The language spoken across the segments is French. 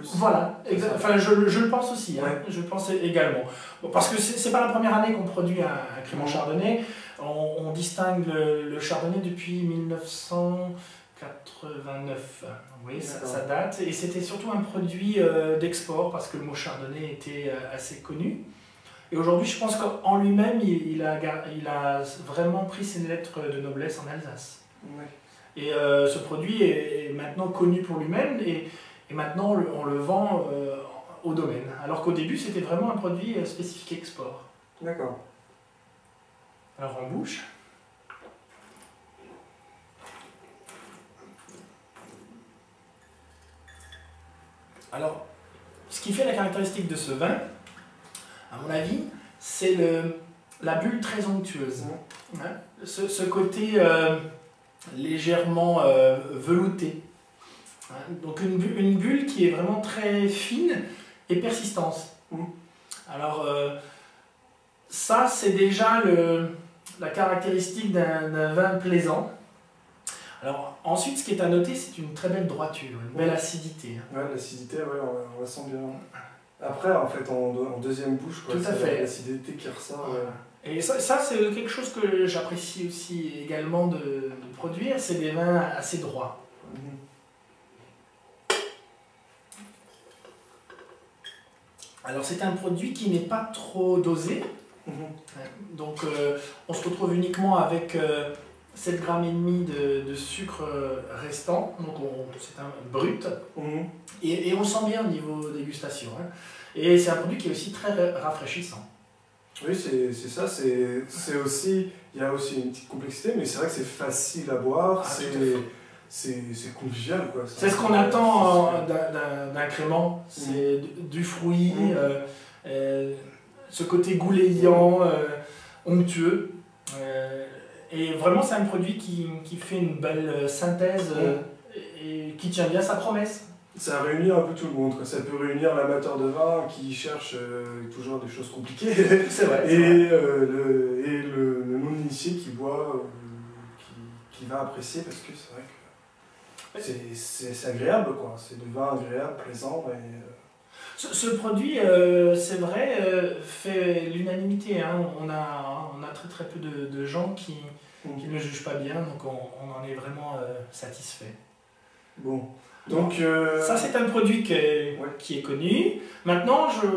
plus. Voilà, enfin, je le pense aussi, hein. Ouais. Je le pense également. Bon, parce que c'est pas la première année qu'on produit un crément chardonnay. On distingue le chardonnay depuis 1989. Vous voyez, ça date. Et c'était surtout un produit d'export parce que le mot chardonnay était assez connu. Et aujourd'hui, je pense qu'en lui-même, il a vraiment pris ses lettres de noblesse en Alsace. Ouais. Et ce produit est maintenant connu pour lui-même et maintenant on le vend au domaine. Alors qu'au début, c'était vraiment un produit spécifique export. D'accord. Alors en bouche. Alors, ce qui fait la caractéristique de ce vin, à mon avis, c'est la bulle très onctueuse. Hein, ce côté légèrement velouté. Hein, donc une bulle qui est vraiment très fine et persistante. Alors ça, c'est déjà la caractéristique d'un vin plaisant. Alors ensuite, ce qui est à noter, c'est une très belle droiture, une belle acidité. Ouais, l'acidité, ouais, on la sent bien. Après, en fait, en deuxième bouche, c'est l'acidité qui ressort. Ouais. Et ça c'est quelque chose que j'apprécie aussi également de produire, c'est des vins assez droits. Alors c'est un produit qui n'est pas trop dosé, donc on se retrouve uniquement avec 7,5 grammes de sucre restant, donc c'est un brut, et on le sent bien au niveau dégustation. Hein. Et c'est un produit qui est aussi très rafraîchissant. Oui, c'est ça, c'est aussi, il y a aussi une petite complexité, mais c'est vrai que c'est facile à boire, c'est convivial, quoi. C'est ce qu'on attend d'un crément, c'est du fruit, ce côté goulayant, onctueux, et vraiment c'est un produit qui fait une belle synthèse et qui tient bien sa promesse. Ça réunit un peu tout le monde, quoi. Ça peut réunir l'amateur de vin qui cherche toujours des choses compliquées, c'est vrai, et le non-initié qui boit, qui va apprécier, parce que c'est vrai que c'est agréable, quoi. C'est du vin agréable, plaisant. Ce produit, c'est vrai, fait l'unanimité. Hein. On a très peu de gens qui ne jugent pas bien, donc on en est vraiment satisfait. Bon. Donc, ça c'est un produit qui est connu. Maintenant je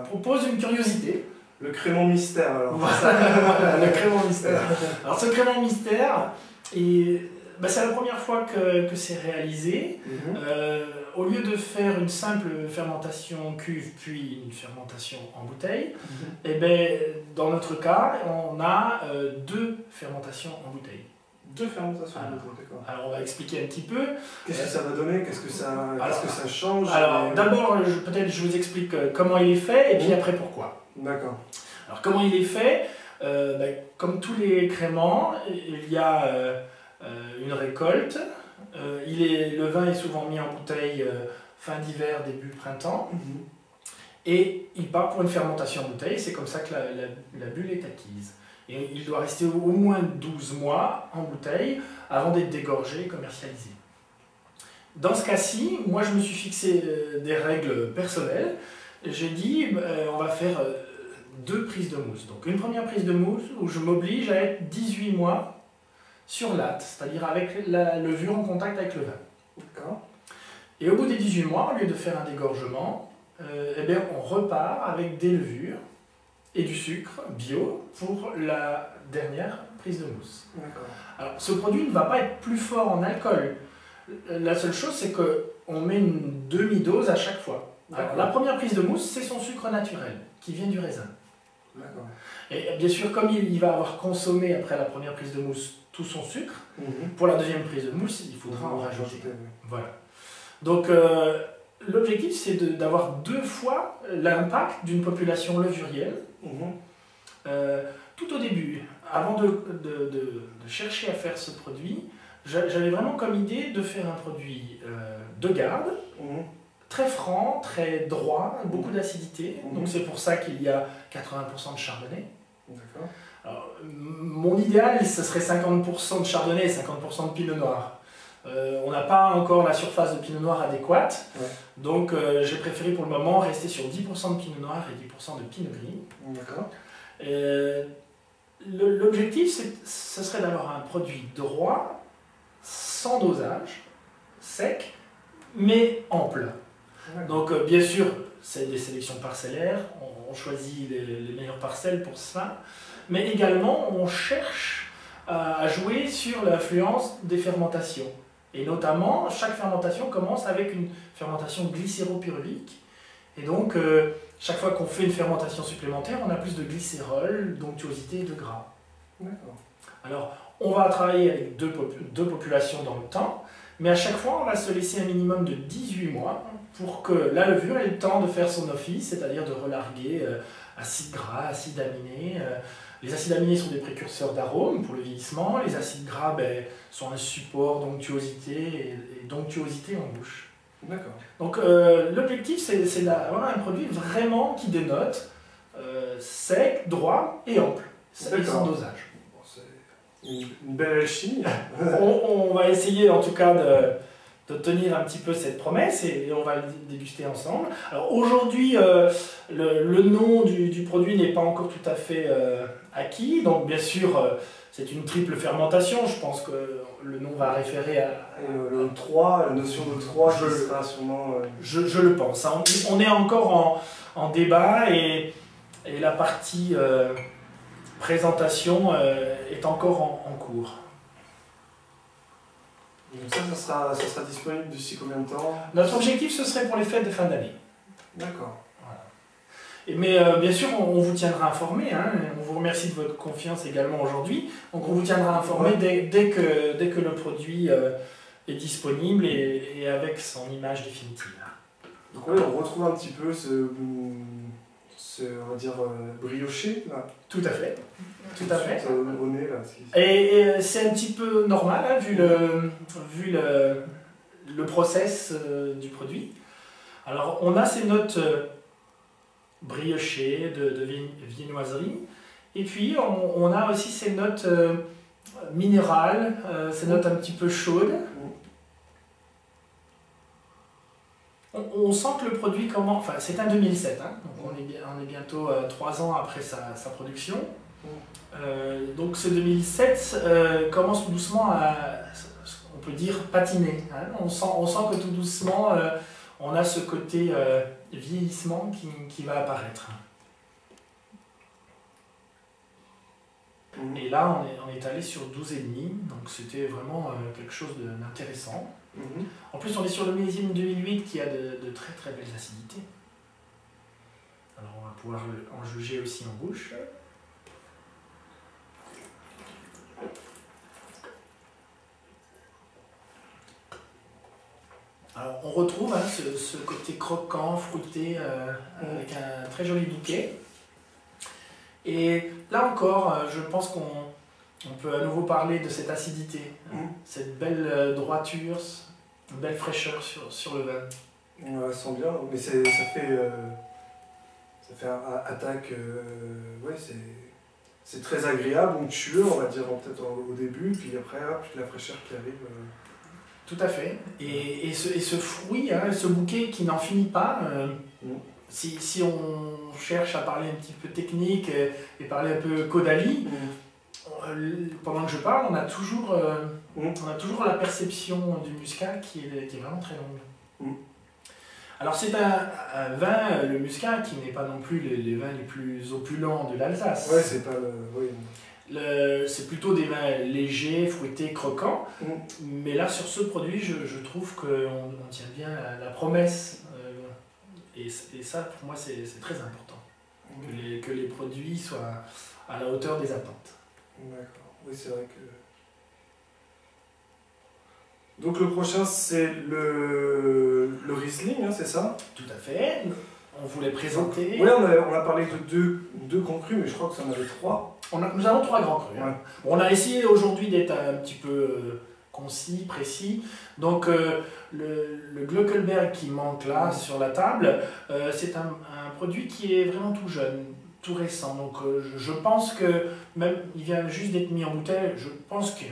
propose une curiosité. Le crément mystère alors. Voilà, le crément mystère. Alors ce crément mystère, c'est la première fois que c'est réalisé. Au lieu de faire une simple fermentation cuve puis une fermentation en bouteille, et dans notre cas on a 2 fermentations en bouteille. 2 fermentations, d'accord. Alors on va expliquer un petit peu. Qu'est-ce que ça va donner? Qu'est-ce que ça change? Alors d'abord, peut-être je vous explique comment il est fait et puis après pourquoi. D'accord. Alors comment il est fait? Comme tous les créments, il y a une récolte. Le vin est souvent mis en bouteille fin d'hiver, début printemps. Et il part pour une fermentation en bouteille. C'est comme ça que la bulle est acquise. Et il doit rester au moins 12 mois en bouteille avant d'être dégorgé et commercialisé. Dans ce cas-ci, moi je me suis fixé des règles personnelles. J'ai dit, on va faire 2 prises de mousse. Donc une première prise de mousse où je m'oblige à être 18 mois sur latte, c'est-à-dire avec la levure en contact avec le vin. D'accord. Et au bout des 18 mois, au lieu de faire un dégorgement, on repart avec des levures et du sucre bio pour la dernière prise de mousse. Alors, ce produit ne va pas être plus fort en alcool. La seule chose, c'est qu'on met une demi-dose à chaque fois. Alors, la première prise de mousse, c'est son sucre naturel, qui vient du raisin. Et bien sûr, comme il va avoir consommé après la première prise de mousse tout son sucre, pour la deuxième prise de mousse, il faudra en rajouter. Voilà. Donc, l'objectif, c'est d'avoir 2 fois l'impact d'une population levurielle. Tout au début, avant de chercher à faire ce produit, j'avais vraiment comme idée de faire un produit de garde, très franc, très droit, beaucoup d'acidité. Donc c'est pour ça qu'il y a 80% de chardonnay. Alors, mon idéal, ce serait 50% de chardonnay et 50% de pinot noir. On n'a pas encore la surface de pinot noir adéquate, Ouais. donc j'ai préféré pour le moment rester sur 10% de pinot noir et 10% de pinot gris. D'accord. L'objectif, ce serait d'avoir un produit droit, sans dosage, sec, mais ample. Donc bien sûr, c'est des sélections parcellaires, on choisit les meilleures parcelles pour ça, mais également on cherche à jouer sur l'influence des fermentations. Et notamment, chaque fermentation commence avec une fermentation glycéropyruvique. Et donc, chaque fois qu'on fait une fermentation supplémentaire, on a plus de glycérol, d'onctuosité et de gras. D'accord. Alors, on va travailler avec deux populations dans le temps, mais à chaque fois, on va se laisser un minimum de 18 mois pour que la levure ait le temps de faire son office, c'est-à-dire de relarguer acides gras, acides aminés. Les acides aminés sont des précurseurs d'arômes pour le vieillissement, les acides gras sont un support d'onctuosité et d'onctuosité en bouche. D'accord. Donc l'objectif, c'est d'avoir un produit vraiment qui dénote sec, droit et ample, et sans dosage. Bon, c'est une belle alchimie. On va essayer en tout cas de tenir un petit peu cette promesse et on va le déguster ensemble. Alors aujourd'hui, le nom du produit n'est pas encore tout à fait acquis, donc bien sûr c'est une triple fermentation, je pense que le nom va référer à... Le 3, la notion de 3 qui sera sûrement... Je le pense, hein. On est encore en débat et la partie présentation est encore en cours. Donc ça sera disponible d'ici combien de temps? Notre objectif, ce serait pour les fêtes de fin d'année. D'accord. Voilà. Mais bien sûr, on vous tiendra informé. Hein. On vous remercie de votre confiance également aujourd'hui. Donc on vous tiendra informé dès que le produit est disponible et avec son image définitive. Donc oui, on retrouve un petit peu ce on va dire, brioché, là. Tout à fait. Tout à fait. Au nez, là. Et c'est un petit peu normal, hein, vu le process du produit. Alors, on a ces notes briochées de viennoiserie, et puis on a aussi ces notes minérales, ces notes un petit peu chaudes. On sent que le produit commence... Enfin, c'est un 2007, hein, donc on est bientôt 3 ans après sa production. Donc ce 2007 commence doucement à, on peut dire, patiner. Hein. On sent que tout doucement, on a ce côté vieillissement qui va apparaître. Et là, on est allé sur 12,5, donc c'était vraiment quelque chose d'intéressant. En plus, on est sur le millésime 2008 qui a de très très belles acidités. Alors on va pouvoir en juger aussi en bouche. Alors on retrouve hein, ce côté croquant, fruité, avec un très joli bouquet. Et là encore, je pense qu'on peut à nouveau parler de cette acidité, cette belle droiture, une belle fraîcheur sur le vin. Ouais, ça sent bien, mais ça fait attaque, ouais, c'est très agréable, onctueux, on va dire peut-être au début, puis après, hop, la fraîcheur qui arrive. Tout à fait. Et ce fruit, hein, ce bouquet qui n'en finit pas, si on cherche à parler un petit peu technique et parler un peu caudalie, pendant que je parle, on a toujours la perception du muscat qui est vraiment très longue. Alors c'est un vin, le muscat, qui n'est pas non plus les vins les plus opulents de l'Alsace. Ouais, c'est pas... oui. C'est plutôt des vins légers, fruités, croquants. Mais là, sur ce produit, je trouve qu'on tient bien la promesse. Et ça, pour moi, c'est très important. Que les produits soient à la hauteur des attentes. D'accord. Oui, c'est vrai que... Donc le prochain, c'est le Riesling, hein, c'est ça? Tout à fait. On voulait présenter... Oui, on a parlé de deux grands crus, mais je crois que ça en avait 3. Nous avons 3 grands crus. Hein. On a essayé aujourd'hui d'être un petit peu concis, précis. Donc le Glöckelberg qui manque là sur la table, c'est un produit qui est vraiment tout jeune, tout récent. Donc je pense que, même il vient juste d'être mis en bouteille, je pense que